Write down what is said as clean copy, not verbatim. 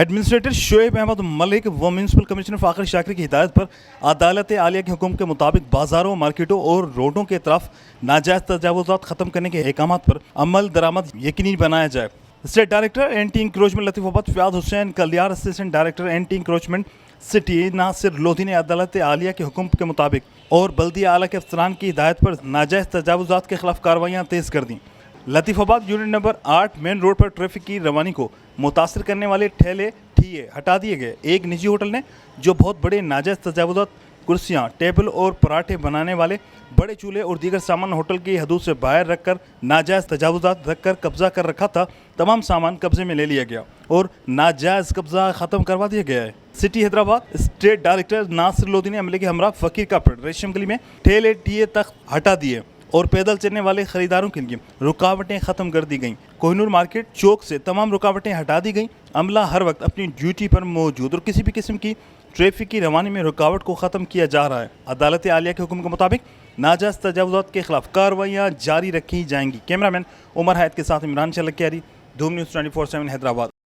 Administrator Shoaib Ahmad Malik व municipal commissioner फ़ाखर Shakir की हिदायत पर अदालत आलिया के हुक्म के मुताबिक बाज़ारों, मार्केटों और रोडों के तरफ नाजायज़ तजावुज़ात ख़त्म करने के अहकामात पर अमल दरामद यकीनी बनाया जाए। State director anti encroachment Latifabad Fayyad Hussain Kaliyar, assistant director anti encroachment city Nasir Lodhi ने अदालत आलिया के हुक्म के मुताबिक और बल्दिया आला के अफसरान की हिदायत पर नाजायज़ तजावुज़ात के खिलाफ कार्रवाइयाँ तेज़ कर दी। Latifabad unit number 8 main road पर ट्रैफिक की रवानी को मुतासर करने वाले ठेले ठिये हटा दिए गए। एक निजी होटल ने जो बहुत बड़े नाजायज़ तजावुज़ात, कुर्सियाँ, टेबल और पराठे बनाने वाले बड़े चूल्हे और दीगर सामान होटल की हदूद से बाहर रखकर नाजायज़ तजावुज़ात रखकर कब्जा कर रखा था, तमाम सामान कब्जे में ले लिया गया और नाजायज़ कब्जा ख़त्म करवा दिया गया है। City Hyderabad state director Nasir Lodhi ने अमले के हमरा फकीर कार्पेट रेशम गली में ठेले ठिये तक हटा दिए और पैदल चलने वाले खरीदारों के लिए रुकावटें ख़त्म कर दी गईं। कोहिनूर मार्केट चौक से तमाम रुकावटें हटा दी गईं। अमला हर वक्त अपनी ड्यूटी पर मौजूद और किसी भी किस्म की ट्रैफिक की रवानी में रुकावट को ख़त्म किया जा रहा है। अदालत आलिया के हुक्म के मुताबिक नाजायज़ तजावुज़ात के खिलाफ कार्रवाइयाँ जारी रखी जाएंगी। कैमरामैन उमर हैत के साथ इमरान शलकियारी, धूम न्यूज़ 24/7 हैदराबाद।